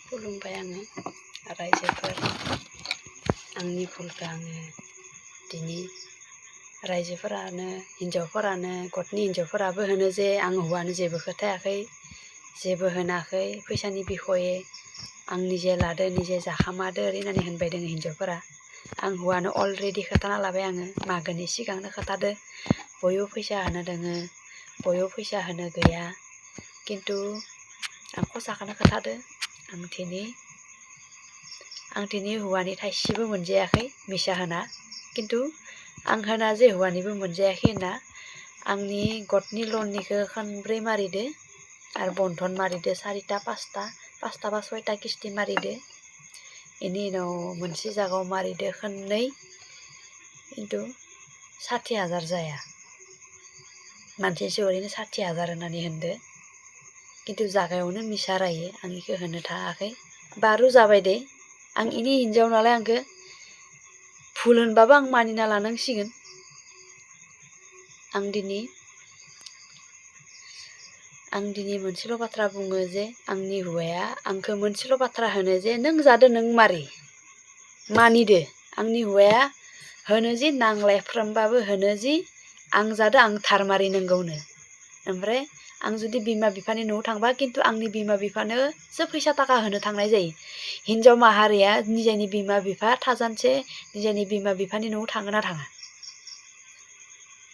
खुलुमबाय आङो रायजोफोर आंनि भुलखौ आङो दिनै रायजोफोरानो हिन्जावफोरानो गथनि हिन्जावफोराबो होनो जे आं हौवानो जेबो खोथायाखै जेबो होनाखै फैसानि बिखये आं निजे लादो निजे जाखामादो ओरै होननानै होनबाय दोङो हिन्जावफोरा। आं हौवानो अलरेडि खोथाना लाबाय आङो मागोनि सिगांनो खोथादो बयबो फैसा होनो दोङो बयबो फैसा होनो गैया खिन्थु आं खसाखौनो खोथादो आं दिनै हौवानि थाइसेबो मोनजायाखै मिसा होना खिन्थु आं होना जे हौवानिबो मोनजायाखै होनना आंनि गथनि लननिखौ खनब्रै मारिदो आरो बन्धन मारिदो सारिथा पासता बा सयथा किस्ति मारिदो बेनि उनाव मोनसे जागायाव मारिदो खननै खिन्थु 60,000 जाया मानसिसो ओरैनो 60,000 होननानै होनदो खिन्थु जागायावनो मिसा रायो आं इखौ होनो थाङाखै बारु जाबाय दे आं इनि हिन्जाव नालाय आंखो भुल होनबाबो आं मानिना लानांसिगोन। आं दिनै मोनसेल' बाथ्रा बुङो जे आंनि हौवाया आंखौ मोनसेल' बाथ्रा होनो जे नों जादो नों मारि मानिदो आंनि हौवाया होनो जि नांलायफ्रामबाबो होनो जि आं जादो आं थार मारिनांगौनो ओमफ्राय आं जुदि बिमा बिफानि न'आव थांबा खिन्थु आंनि बिमा बिफानोसो फैसा थाखा होनो थांनाय जायो। हिन्जाव माहारिया निजेनि बिमा बिफा थाजानसे निजेनि बिमा बिफानि न'आव थाङो ना थाङा?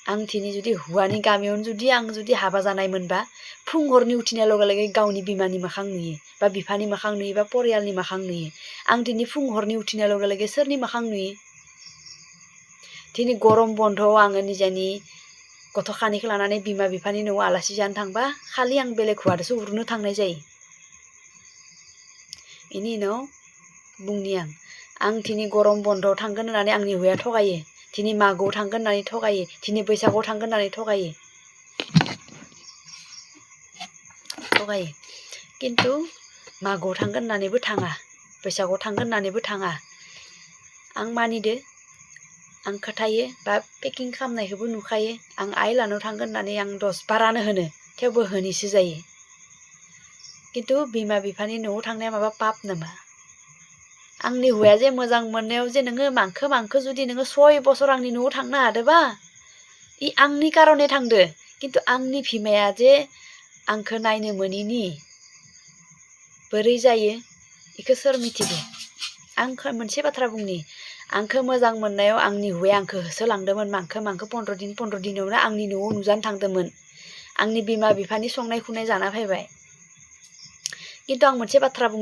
आं दिनै जुदि हौवानि गामियावनो जुदि आं जुदि हाबा जानाय मोनबा फुं हरनि उथिनाय लगे लगे गावनि बिमानि मोखां नुयो बा बिफानि मोखां नुयो बा परियालनि मोखां नुयो। आं दिनै फुं हरनि उथिनाय लगे लगे सोरनि मोखां नुयो? दिनै गरम बन्दआव आङो निजेनि गथ' खानिखौ लानानै बिमा बिफानि न'आव आलासि जानो थांबा खालि आं बेलेग हौवादोसो उरनो थांनाय जायो। बेनि उनाव बुंनि आं दिनै गरम बन्दआव थांगोन होननानै आंनि हौवाया थगायो दिनै मागोआव थांगोन होननानै थगायो दिनै बैसागोआव थांगोन होननानै थगायो खिन्थु मागोआव थांगोन होननानैबो थाङा बैसागोआव थांगोन होननानैबो थाङा आं मानिदो आं खोथायो बा पेकिं खालामनायखौबो नुखायो आं आइ लानाव थांगोन होननानै आं 10 बारानो होनो थेवबो होनैसो जायो। खिन्थु बिमा बिफानि न'आव थांनाया माबा पाप नामा? आंनि हौवाया जे मोजां मोननायाव जे नोङो मांखो जुदि नोङो 6 बोसोर आंनि न'आव थांनो हादोबा इ आंनि कारने थांदो खिन्थु आंनि बिमाया जे आंखौ नायनो मोनिनि बोरै जायो इखौ सोर मिथिगौ? आं मोनसे बाथ्रा बुंनि आंखौ मोजां मोननायाव आंनि हौवाया आंखौ होसोलांदोंमोन मांखो 15 दिनावनो आंनि न'आव नुजानो थांदोंमोन आंनि बिमा बिफानि संनाय खुरनाय जाना फैबाय खिन्थु आं मोनसे बाथ्रा बुंनि